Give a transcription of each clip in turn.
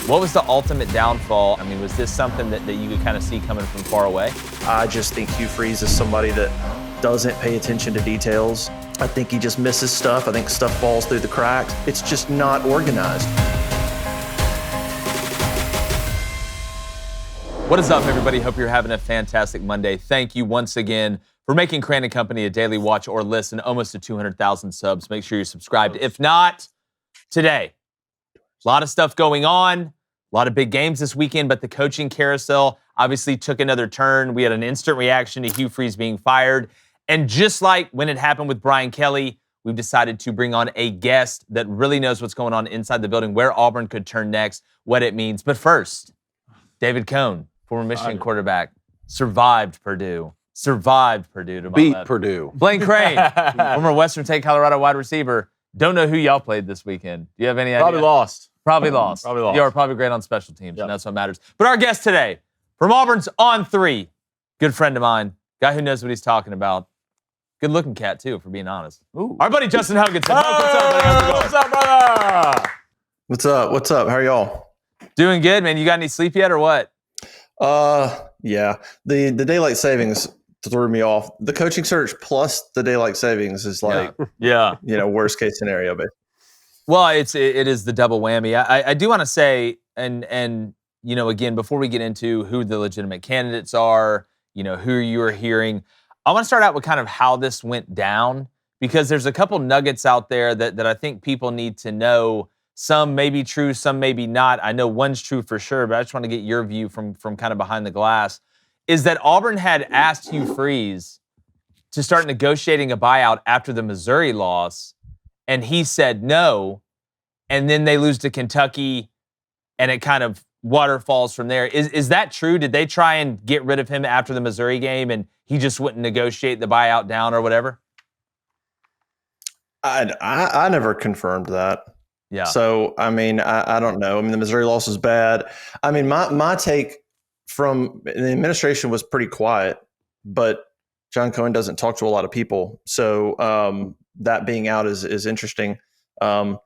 What was the ultimate downfall? I mean, was this something that you could kind of see coming from far away? I just think Hugh Freeze is somebody that doesn't pay attention to details. I think he just misses stuff. I think stuff falls through the cracks. It's just not organized. What is up, everybody? Hope you're having a fantastic Monday. Thank you once again for making Crain and Company a daily watch or listen. Almost to 200,000 subs. Make sure you're subscribed. If not, today, a lot of stuff going on. A lot of big games this weekend, but the coaching carousel obviously took another turn. We had an instant reaction to Hugh Freeze being fired. And just like when it happened with Brian Kelly, we've decided to bring on a guest that really knows what's going on inside the building, where Auburn could turn next, what it means. But first, David Cohn, former Michigan quarterback, survived Purdue to my beat left. Purdue. Blaine Crain, former Western State Colorado wide receiver. Don't know who y'all played this weekend. Do you have any idea? Probably lost. Probably lost. You are probably great on special teams, and that's what matters. But our guest today, from Auburn's On3, good friend of mine, guy who knows what he's talking about. Good-looking cat, too, for being honest. Ooh. Our buddy Justin Hokanson. What's up, buddy? How's it going? What's up, brother? What's up? How are y'all? Doing good, man. You got any sleep yet or what? Yeah. The daylight savings threw me off. The coaching search plus the daylight savings is like, yeah. Worst case scenario, but. Well, it is the double whammy. I do want to say, and again, before we get into who the legitimate candidates are, who you are hearing, I want to start out with kind of how this went down, because there's a couple nuggets out there that I think people need to know. Some may be true, some may be not. I know one's true for sure, but I just want to get your view from kind of behind the glass, is that Auburn had asked Hugh Freeze to start negotiating a buyout after the Missouri loss, and he said no, and then they lose to Kentucky, and it kind of waterfalls from there. Is that true? Did they try and get rid of him after the Missouri game, and he just wouldn't negotiate the buyout down or whatever? I never confirmed that. Yeah. So, I mean, I don't know. I mean, the Missouri loss was bad. I mean, my take from the administration was pretty quiet, but John Cohen doesn't talk to a lot of people. So that being out is interesting. My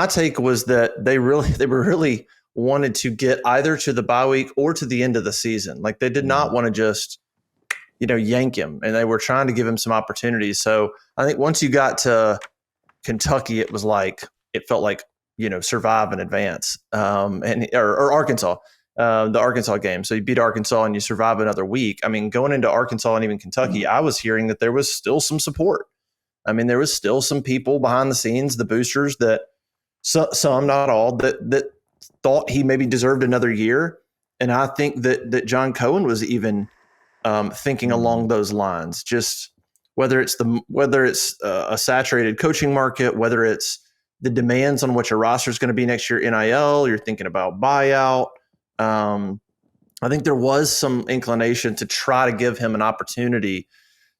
take was that they really wanted to get either to the bye week or to the end of the season. Like, they did not want to just, yank him, and they were trying to give him some opportunities. So I think once you got to Kentucky, it felt like, survive and advance, or Arkansas, the Arkansas game. So you beat Arkansas and you survive another week. I mean, going into Arkansas and even Kentucky, I was hearing that there was still some support. I mean, there was still some people behind the scenes, the boosters, that some, not all, that thought he maybe deserved another year. And I think that John Cohen was even thinking along those lines, just whether it's a saturated coaching market, whether it's the demands on what your roster is going to be next year, NIL, you're thinking about buyout. I think there was some inclination to try to give him an opportunity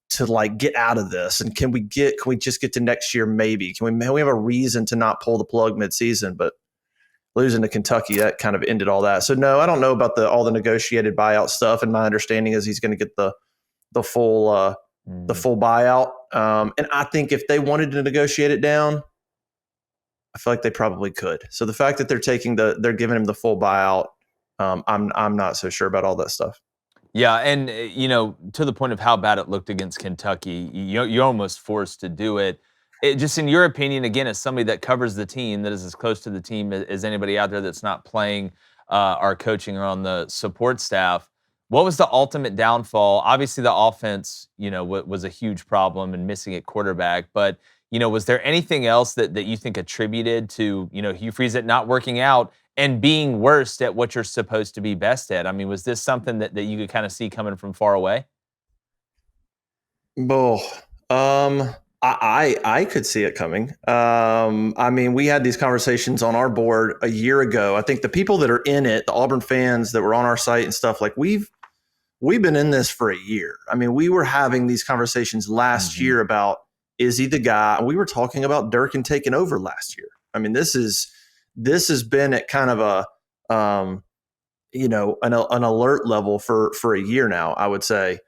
to get out of this. And can we just get to next year? Maybe can we have a reason to not pull the plug midseason, but losing to Kentucky, that kind of ended all that. So no, I don't know about all the negotiated buyout stuff. And my understanding is he's going to get the full buyout. And I think if they wanted to negotiate it down, I feel like they probably could. So the fact that they're giving him the full buyout, I'm not so sure about all that stuff. Yeah, and to the point of how bad it looked against Kentucky, you're almost forced to do it. Just in your opinion, again, as somebody that covers the team, that is as close to the team as anybody out there that's not playing or coaching or on the support staff, what was the ultimate downfall? Obviously, the offense, was a huge problem and missing at quarterback, but was there anything else that you think attributed to, Hugh Freeze at not working out and being worst at what you're supposed to be best at? I mean, was this something that you could kind of see coming from far away? Oh, I could see it coming. I mean, we had these conversations on our board a year ago. I think the people that are in it, the Auburn fans that were on our site and stuff, we've been in this for a year. I mean, we were having these conversations last year about, is he the guy? We were talking about Durkin taking over last year. I mean, this has been at kind of a, an alert level for a year now, I would say.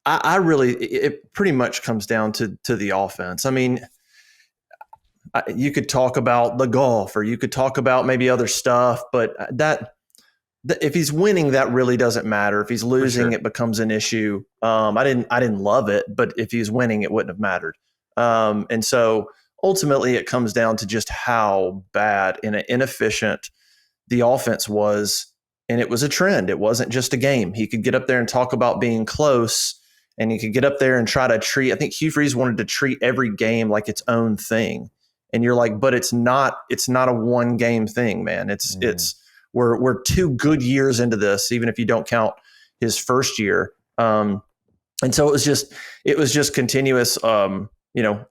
It pretty much comes down to the offense. I mean, You could talk about the golf, or you could talk about maybe other stuff, but if he's winning, that really doesn't matter. If he's losing, sure. it becomes an issue. I didn't love it, but if he's winning, it wouldn't have mattered. And so ultimately, it comes down to just how bad and inefficient the offense was. And it was a trend. It wasn't just a game. He could get up there and talk about being close, and he could get up there and try to treat. I think Hugh Freeze wanted to treat every game like its own thing. And you're like, but it's not a one game thing, man. It's we're 2 good years into this, even if you don't count his first year. And so it was just continuous,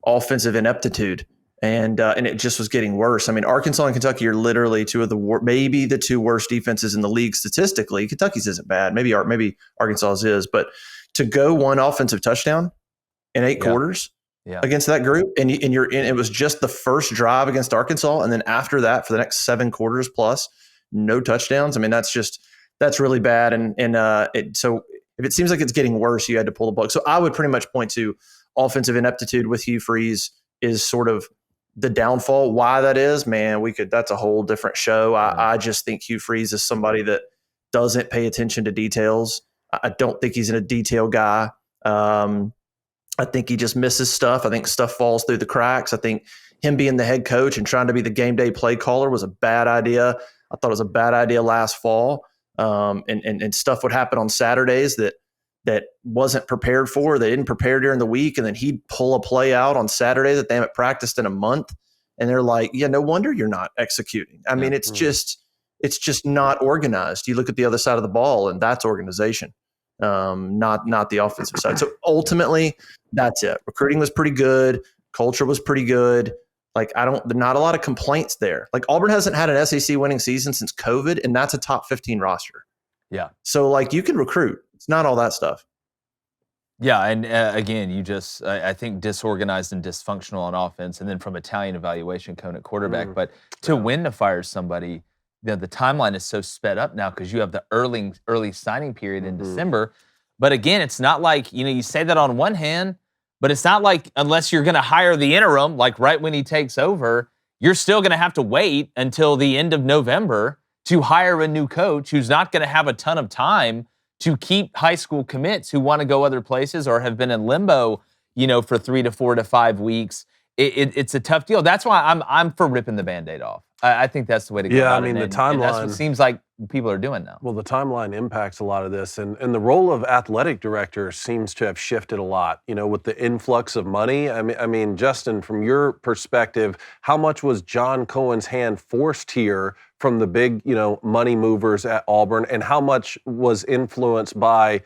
offensive ineptitude. And it just was getting worse. I mean, Arkansas and Kentucky are literally maybe the 2 worst defenses in the league statistically. Kentucky's isn't bad. Maybe Arkansas's is, but to go 1 offensive touchdown in 8 quarters against that group, and it was just the first drive against Arkansas, and then after that, for the next 7 quarters plus, no touchdowns. I mean, that's really bad. So if it seems like it's getting worse, you had to pull the plug. So I would pretty much point to offensive ineptitude with Hugh Freeze is sort of the downfall. Why that is, man, that's a whole different show. I just think Hugh Freeze is somebody that doesn't pay attention to details. I don't think he's a detail guy. I think he just misses stuff. I think stuff falls through the cracks. I think him being the head coach and trying to be the game day play caller was a bad idea. I thought it was a bad idea last fall. And stuff would happen on Saturdays that wasn't prepared for. They didn't prepare during the week, and then he'd pull a play out on Saturday that they haven't practiced in a month. And they're like, yeah, no wonder you're not executing. I mean, it's just not organized. You look at the other side of the ball, and that's organization, not the offensive side. So ultimately, that's it. Recruiting was pretty good. Culture was pretty good. Like, not a lot of complaints there. Like, Auburn hasn't had an SEC winning season since COVID, and that's a top 15 roster. Yeah. So, like, you can recruit. It's not all that stuff. Yeah, and again, I think disorganized and dysfunctional on offense, and then from Italian evaluation cone at quarterback. But to win to fire somebody, the timeline is so sped up now because you have the early signing period in December. But again, it's not like, you say that on one hand, but it's not like unless you're going to hire the interim, like right when he takes over, you're still going to have to wait until the end of November to hire a new coach who's not going to have a ton of time to keep high school commits who want to go other places or have been in limbo, for 3 to 4 to 5 weeks. It's a tough deal. That's why I'm for ripping the Band-Aid off. I think that's the way to go. Yeah, about the it. timeline. And that's what seems like people are doing now. Well, the timeline impacts a lot of this, and the role of athletic director seems to have shifted a lot. With the influx of money. I mean, Justin, from your perspective, how much was John Cohen's hand forced here from the big, money movers at Auburn, and how much was influenced by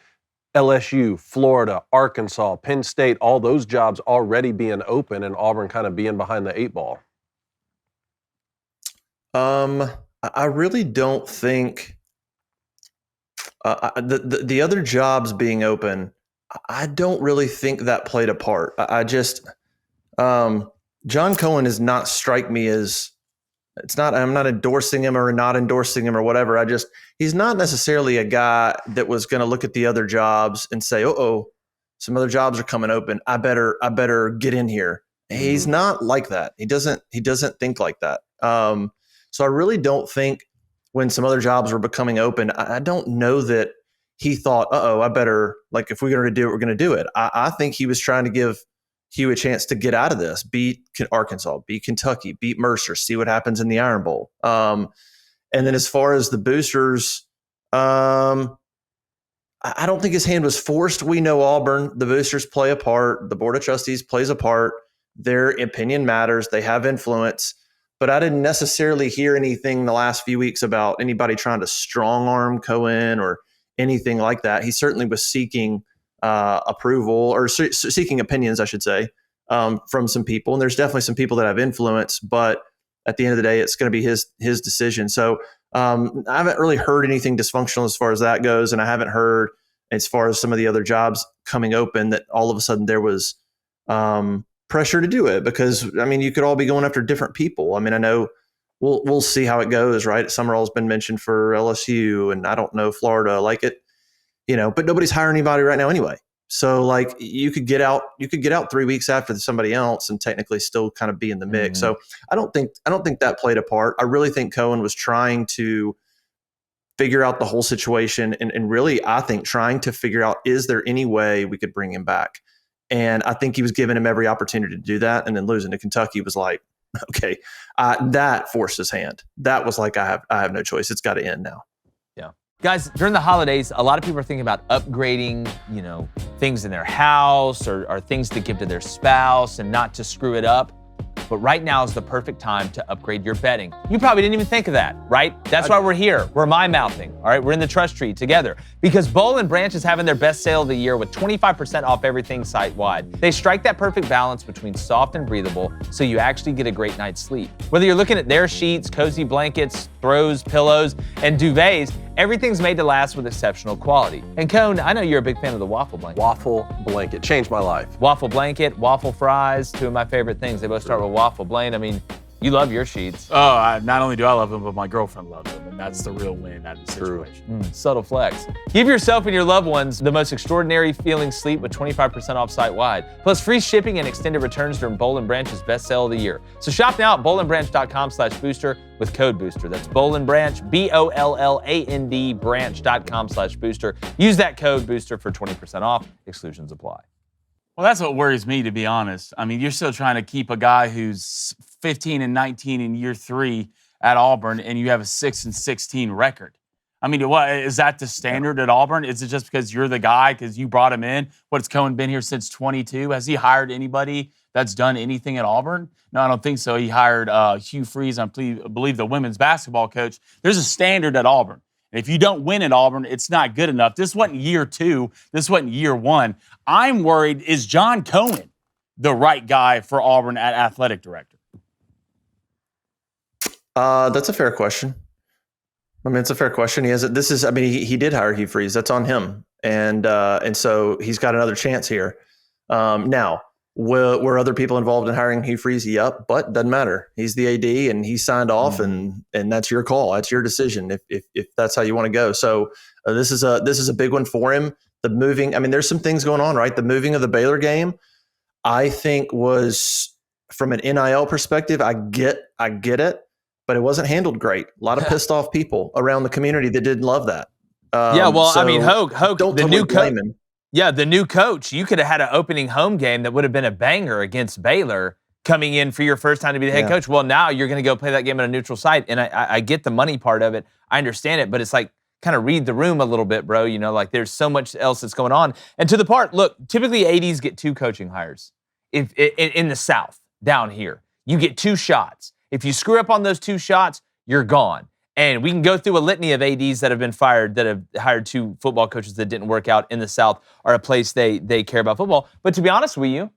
LSU, Florida, Arkansas, Penn State, all those jobs already being open, and Auburn kind of being behind the 8 ball? I really don't think the other jobs being open, I don't really think that played a part. John Cohen does not strike me as, I'm not endorsing him or not endorsing him or whatever. He's not necessarily a guy that was going to look at the other jobs and say, oh, some other jobs are coming open. I better get in here. He's not like that. He doesn't think like that. So I really don't think when some other jobs were becoming open, I don't know that he thought, I better, like, if we're going to do it, we're going to do it. I think he was trying to give Hugh a chance to get out of this, beat Arkansas, beat Kentucky, beat Mercer, see what happens in the Iron Bowl. And then as far as the boosters, I don't think his hand was forced. We know Auburn, the boosters play a part. The Board of Trustees plays a part. Their opinion matters. They have influence. But I didn't necessarily hear anything the last few weeks about anybody trying to strong arm Cohen or anything like that. He certainly was seeking approval or seeking opinions, I should say, from some people. And there's definitely some people that have influence. But at the end of the day, it's going to be his decision. So I haven't really heard anything dysfunctional as far as that goes. And I haven't heard, as far as some of the other jobs coming open, that all of a sudden there was pressure to do it, because you could all be going after different people. I know we'll see how it goes, right? Sumrall's been mentioned for LSU, and I don't know Florida like it, but nobody's hiring anybody right now anyway. So like you could get out 3 weeks after somebody else and technically still kind of be in the mix. So I don't think that played a part. I really think Cohen was trying to figure out the whole situation and really, I think, trying to figure out, is there any way we could bring him back? And I think he was giving him every opportunity to do that. And then losing to Kentucky was like, okay, that forced his hand. That was like, I have no choice. It's got to end now. Yeah. Guys, during the holidays, a lot of people are thinking about upgrading, things in their house or things to give to their spouse and not to screw it up. But right now is the perfect time to upgrade your bedding. You probably didn't even think of that, right? That's why we're here. We're mouthing, all right? We're in the trust tree together because Boll & Branch is having their best sale of the year with 25% off everything site-wide. They strike that perfect balance between soft and breathable so you actually get a great night's sleep. Whether you're looking at their sheets, cozy blankets, throws, pillows, and duvets, everything's made to last with exceptional quality. And Cone, I know you're a big fan of the waffle blanket. Waffle blanket changed my life. Waffle blanket, waffle fries, two of my favorite things. They both start with waffle. Blaine, I mean, you love your sheets. Oh, not only do I love them, but my girlfriend loves them, and that's the real win out of the situation. Subtle flex. Give yourself and your loved ones the most extraordinary feeling sleep with 25% off site-wide, plus free shipping and extended returns during Boll & Branch's best sale of the year. So shop now at bollandbranch.com/booster with code BOOSTER. That's Boll & Branch, BOLLAND branch.com/booster. Use that code BOOSTER for 20% off. Exclusions apply. Well, that's what worries me, to be honest. I mean, you're still trying to keep a guy who's 15-19 in year 3 at Auburn, and you have a 6-16 record. I mean, what is that the standard at Auburn? Is it just because you're the guy because you brought him in? What's Cohen been here since 22? Has he hired anybody that's done anything at Auburn? No, I don't think so. He hired Hugh Freeze, I believe the women's basketball coach. There's a standard at Auburn. If you don't win at Auburn, it's not good enough. This wasn't year 2. This wasn't year 1. I'm worried, is John Cohen the right guy for Auburn at athletic director? That's a fair question. I mean, it's a fair question. He did hire Hugh Freeze. That's on him. And so he's got another chance here. Now, were other people involved in hiring Hugh Freeze? Yep, but doesn't matter. He's the AD and he signed off, and that's your call. That's your decision if that's how you want to go. So this is a big one for him. The moving, I mean, there's some things going on, right? The moving of the Baylor game, I think, was, from an NIL perspective, I get it, but it wasn't handled great. A lot of pissed off people around the community that didn't love that. I mean, Hoke, the new coach. him. Yeah, the new coach, you could have had an opening home game that would have been a banger against Baylor coming in for your first time to be the head coach. Well, now you're going to go play that game at a neutral site. And I get the money part of it. I understand it, but it's like, kind of read the room a little bit, bro. Like there's so much else that's going on. And to the part, look, typically ADs get 2 coaching hires. If in the South, down here, you get 2 shots. If you screw up on those 2 shots, you're gone. And we can go through a litany of ADs that have been fired, that have hired 2 football coaches that didn't work out in the South, or a place they care about football. But to be honest with you,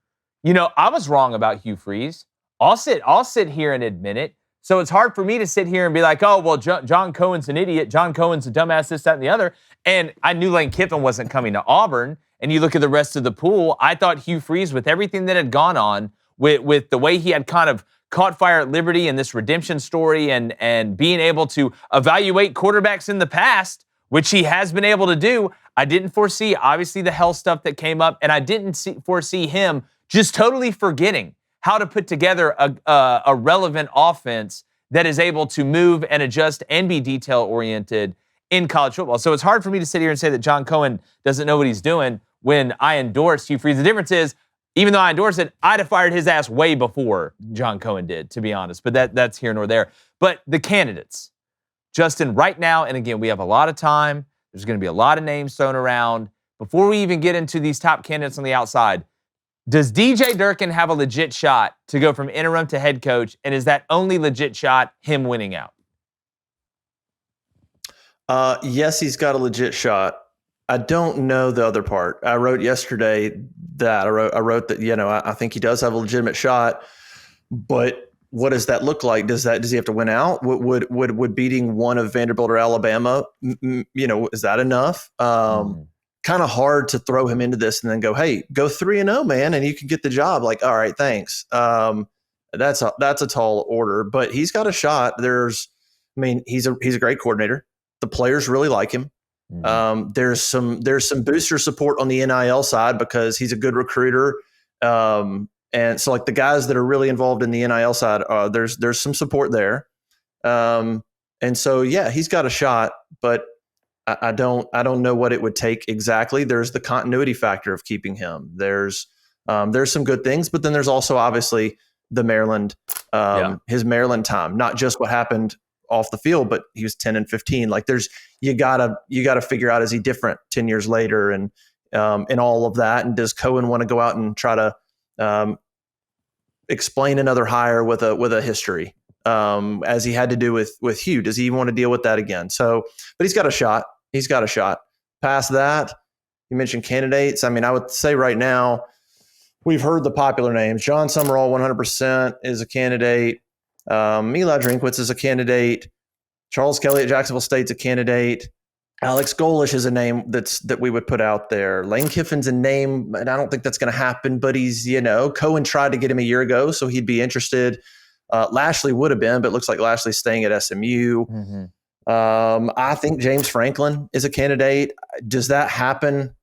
I was wrong about Hugh Freeze. I'll sit here and admit it. So it's hard for me to sit here and be like, oh, well, John Cohen's an idiot. John Cohen's a dumbass, this, that, and the other. And I knew Lane Kiffin wasn't coming to Auburn. And you look at the rest of the pool, I thought Hugh Freeze, with everything that had gone on, with the way he had kind of caught fire at Liberty and this redemption story and being able to evaluate quarterbacks in the past, which he has been able to do, I didn't foresee, obviously, the hell stuff that came up. And I didn't foresee him just totally forgetting how to put together a relevant offense that is able to move and adjust and be detail-oriented in college football. So it's hard for me to sit here and say that John Cohen doesn't know what he's doing when I endorse Hugh Freeze. The difference is, even though I endorse it, I'd have fired his ass way before John Cohen did, to be honest. But that's here nor there. But the candidates, Justin, right now, and again, we have a lot of time. There's going to be a lot of names thrown around. Before we even get into these top candidates on the outside, does DJ Durkin have a legit shot to go from interim to head coach? And is that only legit shot him winning out? Yes, he's got a legit shot. I don't know the other part. I wrote yesterday that I wrote that, I think he does have a legitimate shot, but what does that look like? Does he have to win out? Would beating one of Vanderbilt or Alabama, is that enough? Kind of hard to throw him into this and then go, hey, go 3-0, man, and you can get the job. Like, all right, thanks. That's a tall order, but he's got a shot. He's a great coordinator. The players really like him. There's some booster support on the NIL side because he's a good recruiter. And so like the guys that are really involved in the NIL side, there's some support there. And so, yeah, he's got a shot, but I don't know what it would take exactly. There's the continuity factor of keeping him. There's some good things, but then there's also obviously the Maryland, his Maryland time, not just what happened off the field, but he was 10 and 15. Like you gotta figure out, is he different 10 years later and all of that. And does Cohen want to go out and try to explain another hire with a history, as he had to do with Hugh? Does he want to deal with that again? So, but he's got a shot. Past that, you mentioned candidates. I mean, I would say right now, we've heard the popular names. John Sumrall, 100% is a candidate. Eli Drinkwitz is a candidate. Charles Kelly at Jacksonville State's a candidate. Alex Golish is a name that we would put out there. Lane Kiffin's a name, and I don't think that's going to happen, but he's, Cohen tried to get him a year ago, so he'd be interested. Lashley would have been, but it looks like Lashley's staying at SMU. Mm-hmm. I think James Franklin is a candidate. Does that happen?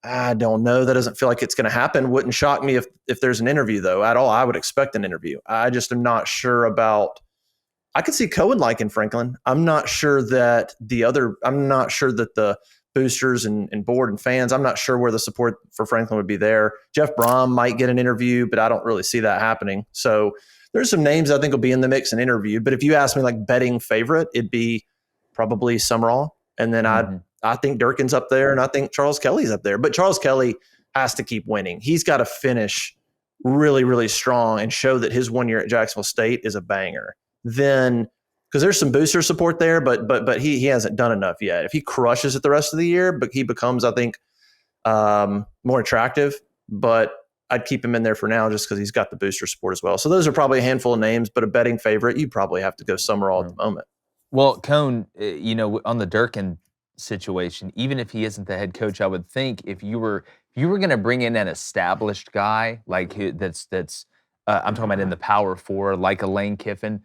I don't know. That doesn't feel like it's going to happen. Wouldn't shock me if there's an interview, though, at all. I would expect an interview. I just am not sure about – I could see Cohen liking Franklin. I'm not sure that the boosters and board and fans, I'm not sure where the support for Franklin would be there. Jeff Brom might get an interview, but I don't really see that happening. So there's some names I think will be in the mix and interviewed. But if you ask me like betting favorite, it'd be probably Sumrall. And then I think Durkin's up there, and I think Charles Kelly's up there. But Charles Kelly has to keep winning. He's got to finish really, really strong and show that his 1 year at Jacksonville State is a banger. Then, because there's some booster support there, but he hasn't done enough yet. If he crushes it the rest of the year, but he becomes, I think, more attractive. But I'd keep him in there for now just because he's got the booster support as well. So those are probably a handful of names, but a betting favorite, you probably have to go Sumrall at the moment. Well, Cone, on the Durkin situation, even if he isn't the head coach, I would think if you were going to bring in an established guy like that's I'm talking about in the Power Four, like a Lane Kiffin,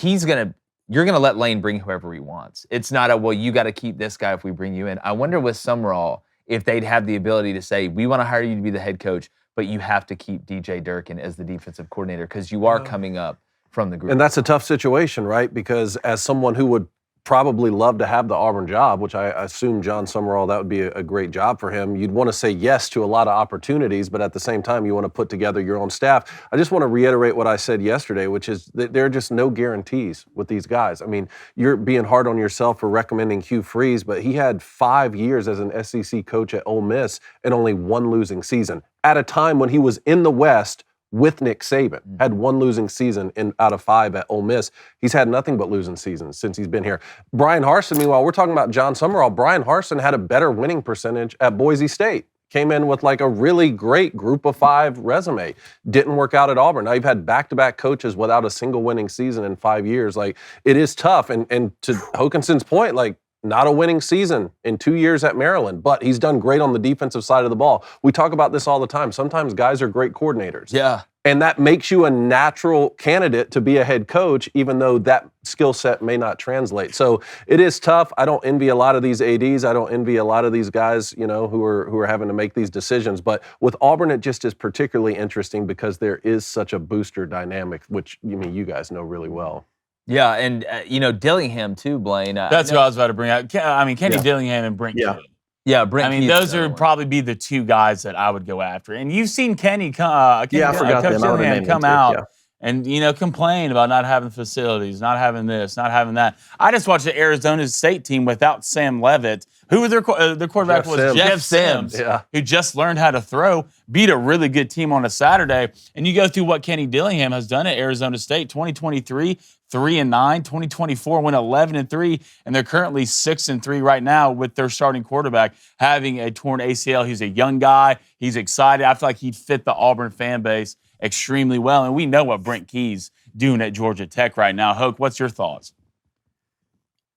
you're gonna let Lane bring whoever he wants. It's not you got to keep this guy if we bring you in. I wonder with Sumrall if they'd have the ability to say, we want to hire you to be the head coach, but you have to keep DJ Durkin as the defensive coordinator because you are coming up from the group. And that's a tough situation, right? Because as someone who would probably love to have the Auburn job, which I assume John Sumrall, that would be a great job for him. You'd want to say yes to a lot of opportunities, but at the same time, you want to put together your own staff. I just want to reiterate what I said yesterday, which is that there are just no guarantees with these guys. I mean, you're being hard on yourself for recommending Hugh Freeze, but he had 5 years as an SEC coach at Ole Miss and only 1 losing season at a time when he was in the West with Nick Saban, had 1 losing season out of 5 at Ole Miss. He's had nothing but losing seasons since he's been here. Brian Harsin, meanwhile, we're talking about John Sumrall. Brian Harsin had a better winning percentage at Boise State. Came in with like a really great group of 5 resume. Didn't work out at Auburn. Now you've had back-to-back coaches without a single winning season in 5 years. Like, it is tough. And to Hokanson's point, like, not a winning season in 2 years at Maryland, but he's done great on the defensive side of the ball. We talk about this all the time. Sometimes guys are great coordinators. Yeah. And that makes you a natural candidate to be a head coach, even though that skill set may not translate. So it is tough. I don't envy a lot of these ADs. I don't envy a lot of these guys, who are having to make these decisions. But with Auburn, it just is particularly interesting because there is such a booster dynamic, which you guys know really well. Yeah, and Dillingham too, Blaine. That's what I was about to bring out. Kenny Dillingham and Brent Kidd. Yeah, Brent. Those are probably be the 2 guys that I would go after. And you've seen Coach Dillingham come out and complain about not having facilities, not having this, not having that. I just watched the Arizona State team without Sam Leavitt, who their quarterback was Jeff Sims, who just learned how to throw, beat a really good team on a Saturday. And you go through what Kenny Dillingham has done at Arizona State, 2023. 3-9, 2024 went 11-3, and they're currently 6-3 right now with their starting quarterback having a torn ACL. He's a young guy. He's excited. I feel like he'd fit the Auburn fan base extremely well, and we know what Brent Key's doing at Georgia Tech right now. Hoke, what's your thoughts?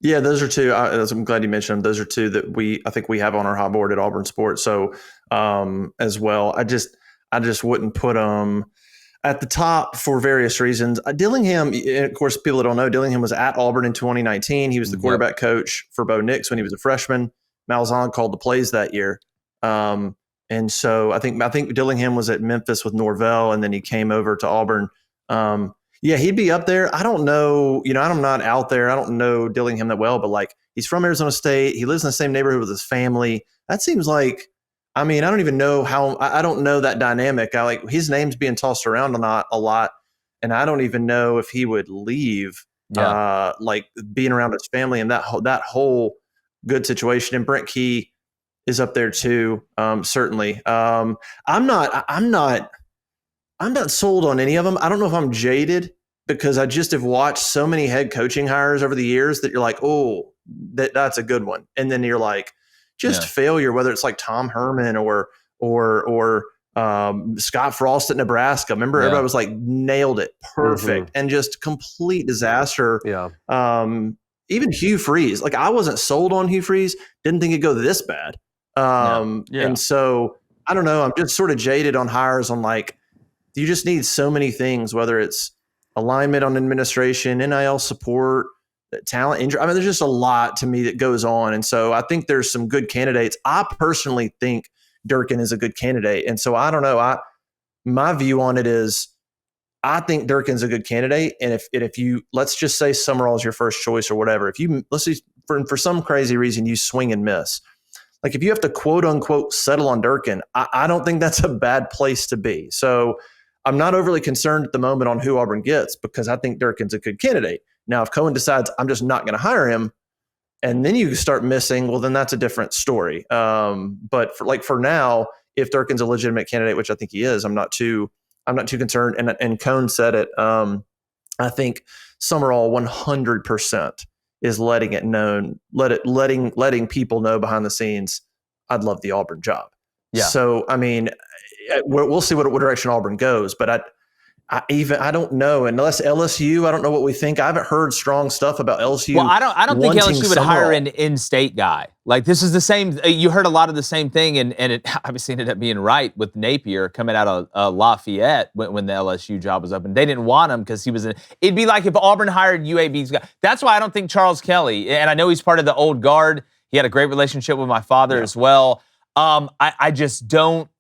Yeah, those are 2. I'm glad you mentioned them. Those are 2 that I think we have on our hot board at Auburn Sports. So as well, I just wouldn't put them at the top for various reasons. Dillingham, of course, people that don't know, Dillingham was at Auburn in 2019. He was the quarterback coach for Bo Nix when he was a freshman. Malzahn called the plays that year. And so I think Dillingham was at Memphis with Norvell, and then he came over to Auburn. Yeah, he'd be up there. I don't know. I'm not out there. I don't know Dillingham that well, but like he's from Arizona State. He lives in the same neighborhood with his family. That seems like, I don't even know how. I don't know that dynamic. His name's being tossed around a lot, and I don't even know if he would leave. Yeah. Like being around his family and that whole good situation. And Brent Key is up there too. Certainly. I'm not sold on any of them. I don't know if I'm jaded because I just have watched so many head coaching hires over the years that you're like, oh, that's a good one. And then you're like, failure, whether it's like Tom Herman or Scott Frost at Nebraska. Remember, everybody was like, nailed it, perfect, and just complete disaster. Yeah. Even Hugh Freeze, like I wasn't sold on Hugh Freeze. Didn't think it'd go this bad. And so I don't know. I'm just sort of jaded on hires on like, you just need so many things, whether it's alignment on administration, NIL support, talent injury. There's just a lot to me that goes on. And so I think there's some good candidates. I personally think Durkin is a good candidate. And so I don't know. My view on it is I think Durkin's a good candidate. And if you, let's just say Sumrall is your first choice or whatever, let's say for some crazy reason you swing and miss. Like if you have to quote unquote settle on Durkin, I don't think that's a bad place to be. So I'm not overly concerned at the moment on who Auburn gets because I think Durkin's a good candidate. Now, if Cohen decides I'm just not going to hire him, and then you start missing, well, then that's a different story. But for now, if Durkin's a legitimate candidate, which I think he is, I'm not too concerned. And Cohen said it. I think Sumrall 100% is letting people know behind the scenes, I'd love the Auburn job. Yeah. So we'll see what direction Auburn goes, but I don't know. Unless LSU, I don't know what we think. I haven't heard strong stuff about LSU. Well, I don't think LSU would hire an in-state guy. Like this is the same. You heard a lot of the same thing, and it obviously ended up being right with Napier coming out of Lafayette when the LSU job was open. They didn't want him because he was it'd be like if Auburn hired UAB's guy. That's why I don't think Charles Kelly, and I know he's part of the old guard. He had a great relationship with my father as well. I just don't.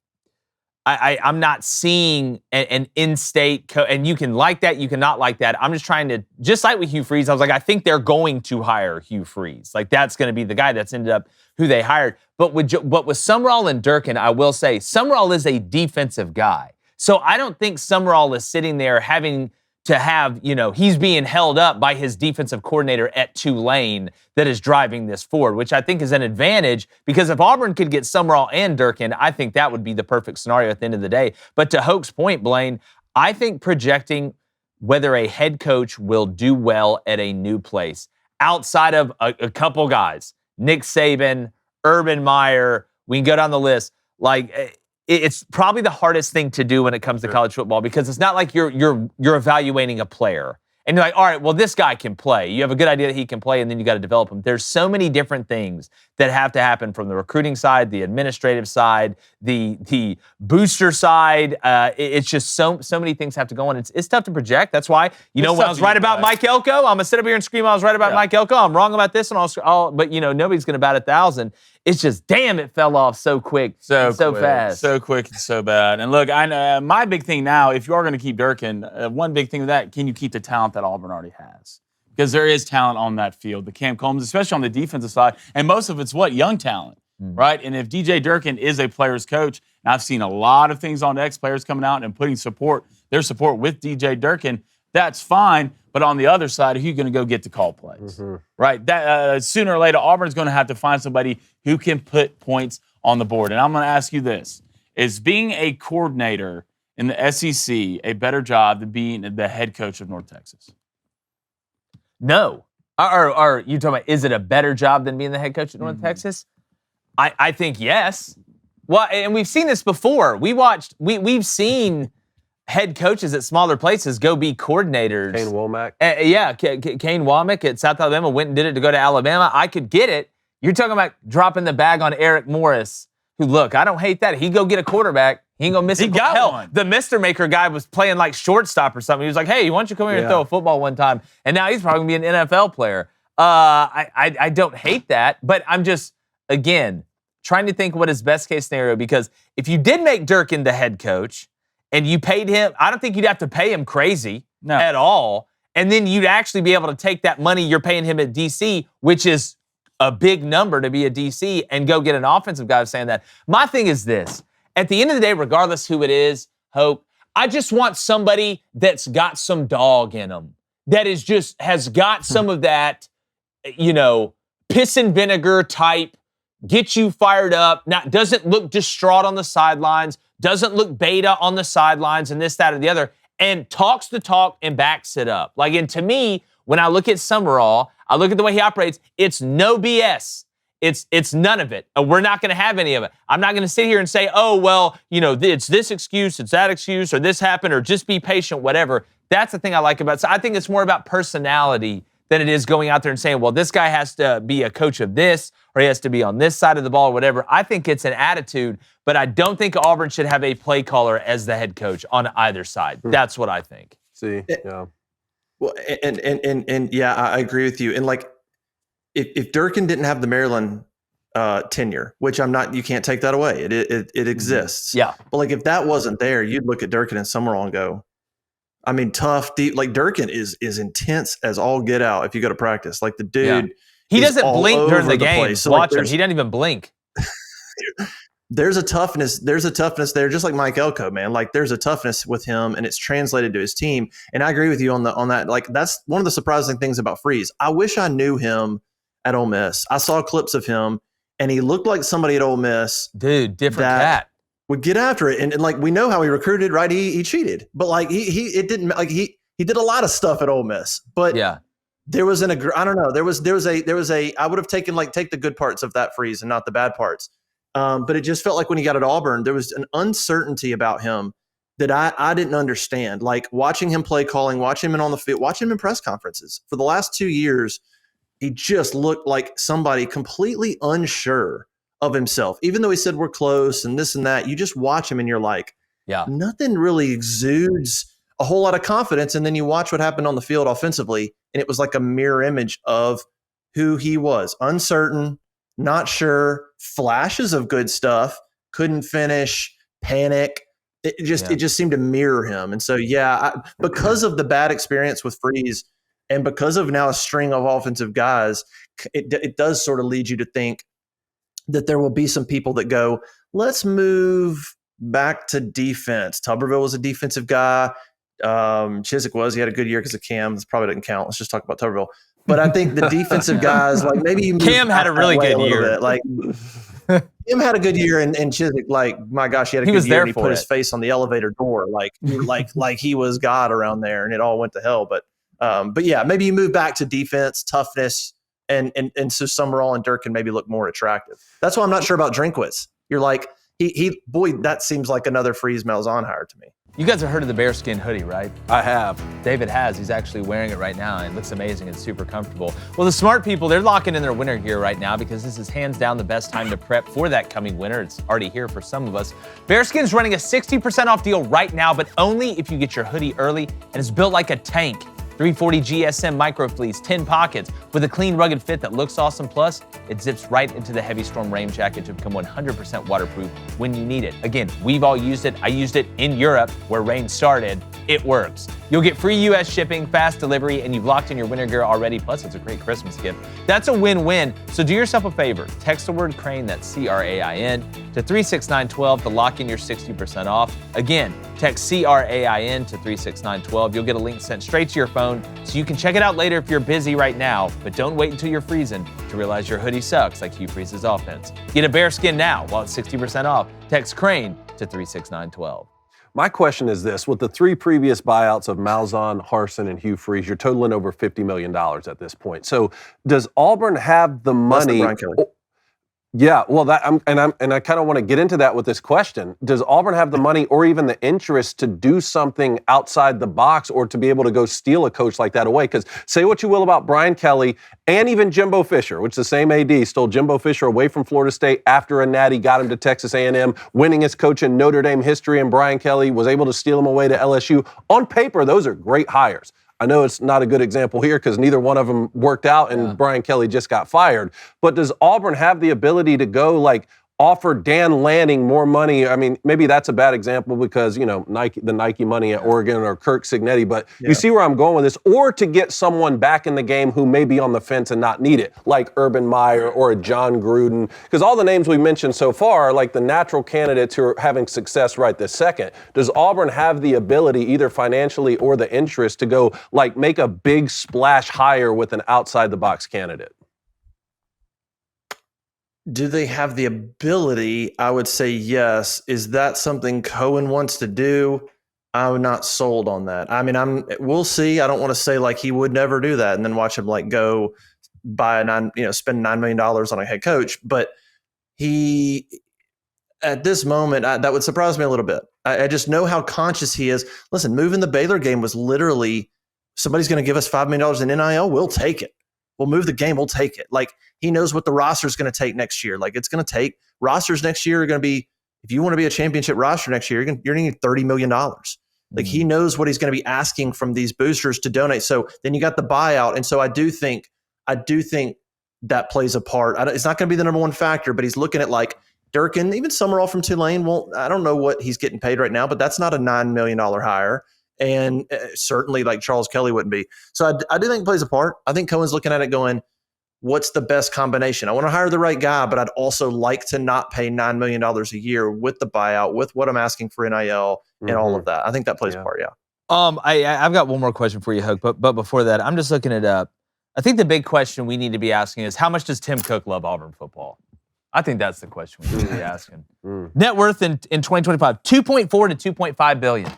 I'm not seeing an in-state and you can like that, you cannot like that. I'm just trying to, just like with Hugh Freeze, I was like, I think they're going to hire Hugh Freeze. Like that's going to be the guy that's ended up who they hired. But with Sumrall and Durkin, I will say Sumrall is a defensive guy. So I don't think Sumrall is sitting there having to have, he's being held up by his defensive coordinator at Tulane that is driving this forward, which I think is an advantage because if Auburn could get Sumrall and Durkin, I think that would be the perfect scenario at the end of the day. But to Hoke's point, Blaine, I think projecting whether a head coach will do well at a new place outside of a couple guys, Nick Saban, Urban Meyer, we can go down the list, it's probably the hardest thing to do when it comes to college football because it's not like you're evaluating a player and you're like, all right, well, this guy can play. You have a good idea that he can play, and then you got to develop him. There's so many different things that have to happen from the recruiting side, the administrative side, the booster side. It's just so many things have to go on. It's tough to project. That's why, when I was right about Mike Elko, I'm going to sit up here and scream I was right about Mike Elko. I'm wrong about this, and but nobody's going to bat 1,000. It's just, damn, it fell off so quick, so fast. So quick and so bad. And look, I know my big thing now, if you are going to keep Durkin, one big thing with that, can you keep the talent that Auburn already has? Because there is talent on that field. The Cam Combs, especially on the defensive side, and most of it's young talent, right? And if DJ Durkin is a player's coach, and I've seen a lot of things on X players coming out and putting their support with DJ Durkin, that's fine. But on the other side, who are you going to go get to call plays, right? That sooner or later, Auburn's going to have to find somebody who can put points on the board. And I'm going to ask you this: is being a coordinator in the SEC a better job than being the head coach of North Texas? No. Or you talking about, is it a better job than being the head coach at North Texas? I think yes. Well, and we've seen this before. We've seen head coaches at smaller places go be coordinators. Kane Womack. Kane Womack at South Alabama went and did it to go to Alabama. I could get it. You're talking about dropping the bag on Eric Morris, who, look, I don't hate that. He go get a quarterback. He ain't going to miss it. One. The Mr. Maker guy was playing like shortstop or something. He was like, hey, why don't you come here and throw a football one time? And now he's probably going to be an NFL player. I don't hate that, but I'm just, again, trying to think what is best case scenario, because if you did make Durkin the head coach and you paid him, I don't think you'd have to pay him crazy at all. And then you'd actually be able to take that money you're paying him at DC, which is a big number to be a DC, and go get an offensive guy saying that. My thing is this. At the end of the day, regardless who it is, Hope, I just want somebody that's got some dog in them, that is just has got some of that, piss and vinegar type, get you fired up, doesn't look distraught on the sidelines, doesn't look beta on the sidelines and this, that, or the other, and talks the talk and backs it up. And to me, when I look at Sumrall, I look at the way he operates, it's no BS. It's none of it. We're not going to have any of it. I'm not going to sit here and say, oh, well, it's this excuse, it's that excuse, or this happened, or just be patient, whatever. That's the thing I like about it. So I think it's more about personality than it is going out there and saying, well, this guy has to be a coach of this, or he has to be on this side of the ball, or whatever. I think it's an attitude, but I don't think Auburn should have a play caller as the head coach on either side. That's what I think. See, yeah. Well, and yeah, I agree with you. And if Durkin didn't have the Maryland tenure, which you can't take that away. It exists. Yeah. But if that wasn't there, you'd look at Durkin and Sumrall and go, tough, deep. Durkin is intense as all get out if you go to practice. The dude, he doesn't blink during the game. So watch him. He doesn't even blink. There's a toughness there, just like Mike Elko, man. There's a toughness with him, and it's translated to his team. And I agree with you on that. That's one of the surprising things about Freeze. I wish I knew him at Ole Miss. I saw clips of him, and he looked like somebody at Ole Miss. Dude, different cat. Would get after it, and we know how he recruited, right? He cheated, but he did a lot of stuff at Ole Miss, but yeah. There was I don't know. There was a I would have taken take the good parts of that Freeze and not the bad parts. But it just felt like when he got at Auburn, there was an uncertainty about him that I didn't understand. Watching him play calling, watching him on the field, watching him in press conferences for the last 2 years, he just looked like somebody completely unsure of himself. Even though he said we're close and this and that, you just watch him and you're like, yeah, nothing really exudes a whole lot of confidence. And then you watch what happened on the field offensively, and it was like a mirror image of who he was. Uncertain, not sure, flashes of good stuff, couldn't finish, panic. It just seemed to mirror him. And so, because of the bad experience with Freeze and because of now a string of offensive guys, it does sort of lead you to think that there will be some people that go, let's move back to defense. Tuberville was a defensive guy. Chiswick he had a good year because of Cam. This probably doesn't count. Let's just talk about Tuberville. But I think the defensive guys, maybe you Cam had a really good year. Cam had a good year, and Chiswick, my gosh, he had a good year. And he put his face on the elevator door, like he was God around there, and it all went to hell. But yeah, maybe you move back to defense, toughness, and so Sumrall and Durkin maybe look more attractive. That's why I'm not sure about Drinkwitz. You're like, that seems like another Freeze Malzahn hire to me. You guys have heard of the bearskin hoodie, right? I have. David has. He's actually wearing it right now, and it looks amazing and super comfortable. Well, the smart people, they're locking in their winter gear right now because this is hands down the best time to prep for that coming winter. It's already here for some of us. Bearskin's running a 60% off deal right now, but only if you get your hoodie early, and it's built like a tank. 340 GSM micro fleece, 10 pockets, with a clean, rugged fit that looks awesome. Plus, it zips right into the heavy storm rain jacket to become 100% waterproof when you need it. Again, we've all used it. I used it in Europe where rain started. It works. You'll get free U.S. shipping, fast delivery, and you've locked in your winter gear already. Plus, it's a great Christmas gift. That's a win-win. So do yourself a favor. Text the word Crain, that's C-R-A-I-N, to 36912 to lock in your 60% off. Again, text C-R-A-I-N to 36912. You'll get a link sent straight to your phone so you can check it out later if you're busy right now, but don't wait until you're freezing to realize your hoodie sucks like Hugh Freeze's offense. Get a bearskin now while it's 60% off. Text Crain to 36912. My question is this. With the 3 previous buyouts of Malzahn, Harsin, and Hugh Freeze, you're totaling over $50 million at this point. So does Auburn have the money? Yeah, well, I kind of want to get into that with this question. Does Auburn have the money or even the interest to do something outside the box or to be able to go steal a coach like that away? Because say what you will about Brian Kelly and even Jimbo Fisher, which the same AD stole Jimbo Fisher away from Florida State after a natty got him to Texas A&M, winning as coach in Notre Dame history, and Brian Kelly was able to steal him away to LSU. On paper, those are great hires. I know it's not a good example here because neither one of them worked out and Brian Kelly just got fired. But does Auburn have the ability to go like offer Dan Lanning more money? I mean, maybe that's a bad example because, the Nike money at Oregon or Kirk Cignetti, but you see where I'm going with this, or to get someone back in the game who may be on the fence and not need it, like Urban Meyer or a John Gruden, because all the names we mentioned so far are like the natural candidates who are having success right this second. Does Auburn have the ability, either financially or the interest, to go like make a big splash hire with an outside the box candidate? Do they have the ability? I would say yes. Is that something Cohen wants to do? I'm not sold on that. I mean, we'll see. I don't want to say like he would never do that and then watch him like go buy spend $9 million on a head coach. But he, at this moment, that would surprise me a little bit. I just know how conscious he is. Listen, moving the Baylor game was literally somebody's going to give us $5 million in NIL. We'll take it. We'll move the game. We'll take it. Like, he knows what the roster is going to take next year. Like, it's going to take rosters next year are going to be, if you want to be a championship roster next year, you're going to need $30 million. Like, he knows what he's going to be asking from these boosters to donate. So then you got the buyout. And so I do think that plays a part. It's not going to be the number one factor, but he's looking at like Durkin, even Sumrall from Tulane. Well, I don't know what he's getting paid right now, but that's not a $9 million hire. And certainly like Charles Kelly wouldn't be. So I do think it plays a part. I think Cohen's looking at it going, what's the best combination? I want to hire the right guy, but I'd also like to not pay $9 million a year with the buyout, with what I'm asking for NIL and all of that. I think that plays a part, I've got one more question for you, Hook, but before that, I'm just looking it up. I think the big question we need to be asking is, how much does Tim Cook love Auburn football? I think that's the question we need to be asking. Net worth in 2025, 2.4 to 2.5 billion.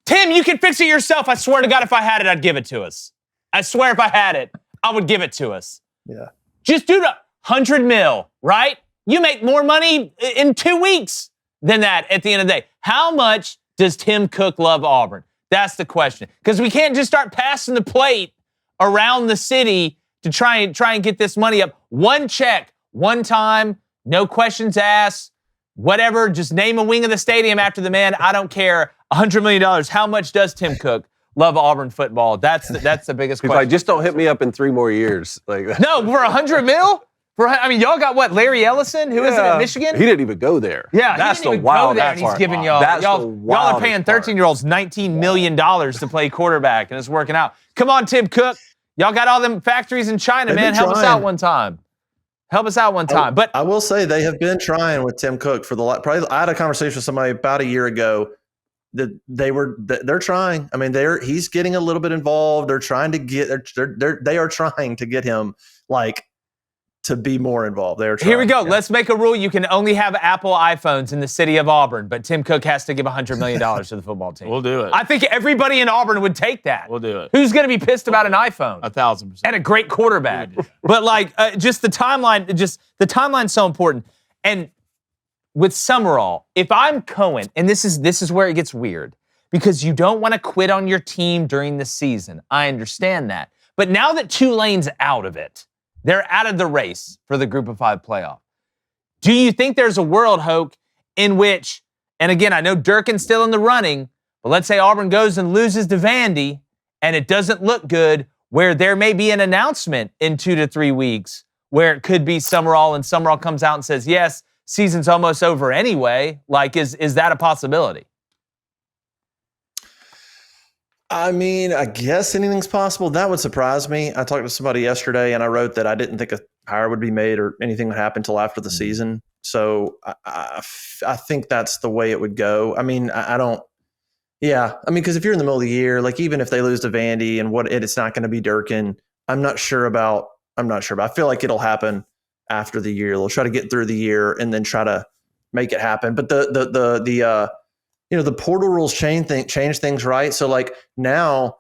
Tim, you can fix it yourself. I swear to God, if I had it, I'd give it to us. I swear if I had it, I would give it to us. Yeah. Just do the 100 mil, right? You make more money in 2 weeks than that at the end of the day. How much does Tim Cook love Auburn? That's the question. Because we can't just start passing the plate around the city to try and get this money up. One check, one time, no questions asked, whatever. Just name a wing of the stadium after the man. I don't care. $100 million. How much does Tim Cook love Auburn football? That's the biggest question. Like, just don't hit me up in 3 more years. Like, no, for 100 mil? Y'all got what? Larry Ellison, who is it at Michigan? He didn't even go there. Yeah, that's he didn't the even wild go there, and he's giving y'all. Y'all are paying 13-year-olds $19 million to play quarterback, and it's working out. Come on, Tim Cook. Y'all got all them factories in China, man. Help us out one time. But I will say they have been trying with Tim Cook for probably. I had a conversation with somebody about a year ago that they're trying. I mean, he's getting a little bit involved. They're trying to they are trying to get him like to be more involved. Here we go. Yeah. Let's make a rule. You can only have Apple iPhones in the city of Auburn, but Tim Cook has to give $100 million to the football team. We'll do it. I think everybody in Auburn would take that. We'll do it. Who's going to be pissed about an iPhone? 1,000%. And a great quarterback. But just the timeline, the timeline's so important. And with Sumrall, if I'm Cohen, and this is where it gets weird, because you don't want to quit on your team during the season. I understand that. But now that Tulane's out of it, they're out of the race for the Group of 5 playoff. Do you think there's a world, Hoke, in which, and again, I know Durkin's still in the running, but let's say Auburn goes and loses to Vandy, and it doesn't look good, where there may be an announcement in 2 to 3 weeks where it could be Sumrall, and Sumrall comes out and says, yes, season's almost over anyway. Like, is that a possibility? I mean, I guess anything's possible. That would surprise me. I talked to somebody yesterday, and I wrote that I didn't think a hire would be made or anything would happen until after the season. So I think that's the way it would go. I mean, I don't. Yeah, I mean, because if you're in the middle of the year, like even if they lose to Vandy and it's not going to be Durkin, I'm not sure about. I feel like it'll happen after the year. They'll try to get through the year and then try to make it happen. But the portal rules change things, right? So like now,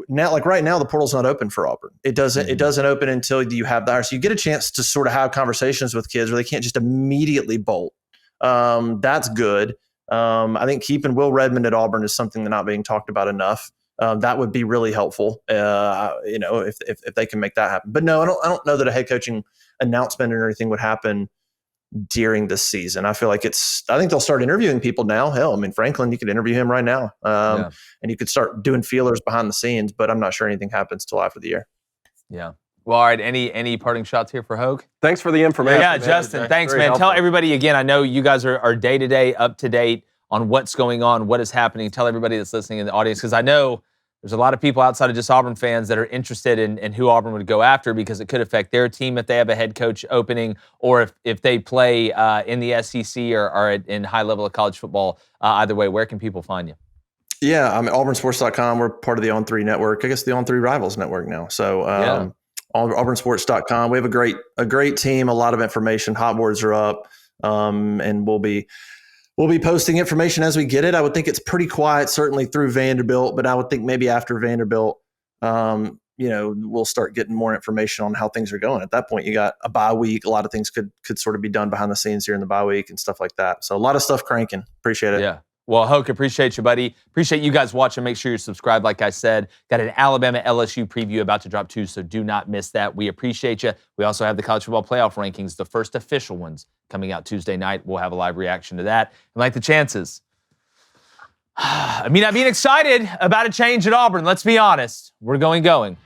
like right now, the portal's not open for Auburn. It doesn't open until you have the hire. So you get a chance to sort of have conversations with kids where they can't just immediately bolt. That's good. I think keeping Will Redmond at Auburn is something that's not being talked about enough. That would be really helpful. If they can make that happen. But no, I don't know that a head coaching announcement or anything would happen during the season. I think they'll start interviewing people now. Hell, I mean, Franklin, you could interview him right now. And you could start doing feelers behind the scenes, but I'm not sure anything happens till after the year. Yeah. Well, all right. Any parting shots here for Hoke? Thanks for the information. Yeah, Justin. Thanks, man. Tell everybody again. I know you guys are day-to-day, up-to-date on what's going on, what is happening. Tell everybody that's listening in the audience, because I know there's a lot of people outside of just Auburn fans that are interested in who Auburn would go after, because it could affect their team if they have a head coach opening, or if they play in the SEC or are in high level of college football. Either way, where can people find you? Yeah, I mean, auburnsports.com. We're part of the On3 network. I guess the On3 Rivals network now. So auburnsports.com. We have a great team, a lot of information. Hot boards are up, and we'll be posting information as we get it. I would think it's pretty quiet, certainly through Vanderbilt, but I would think maybe after Vanderbilt, we'll start getting more information on how things are going. At that point, you got a bye week. A lot of things could sort of be done behind the scenes here in the bye week and stuff like that. So a lot of stuff cranking. Appreciate it. Yeah. Well, Hoke, appreciate you, buddy. Appreciate you guys watching. Make sure you're subscribed, like I said. Got an Alabama LSU preview about to drop too, so do not miss that. We appreciate you. We also have the college football playoff rankings, the first official ones, coming out Tuesday night. We'll have a live reaction to that. And like the chances, I mean, excited about a change at Auburn. Let's be honest. We're going. Gone.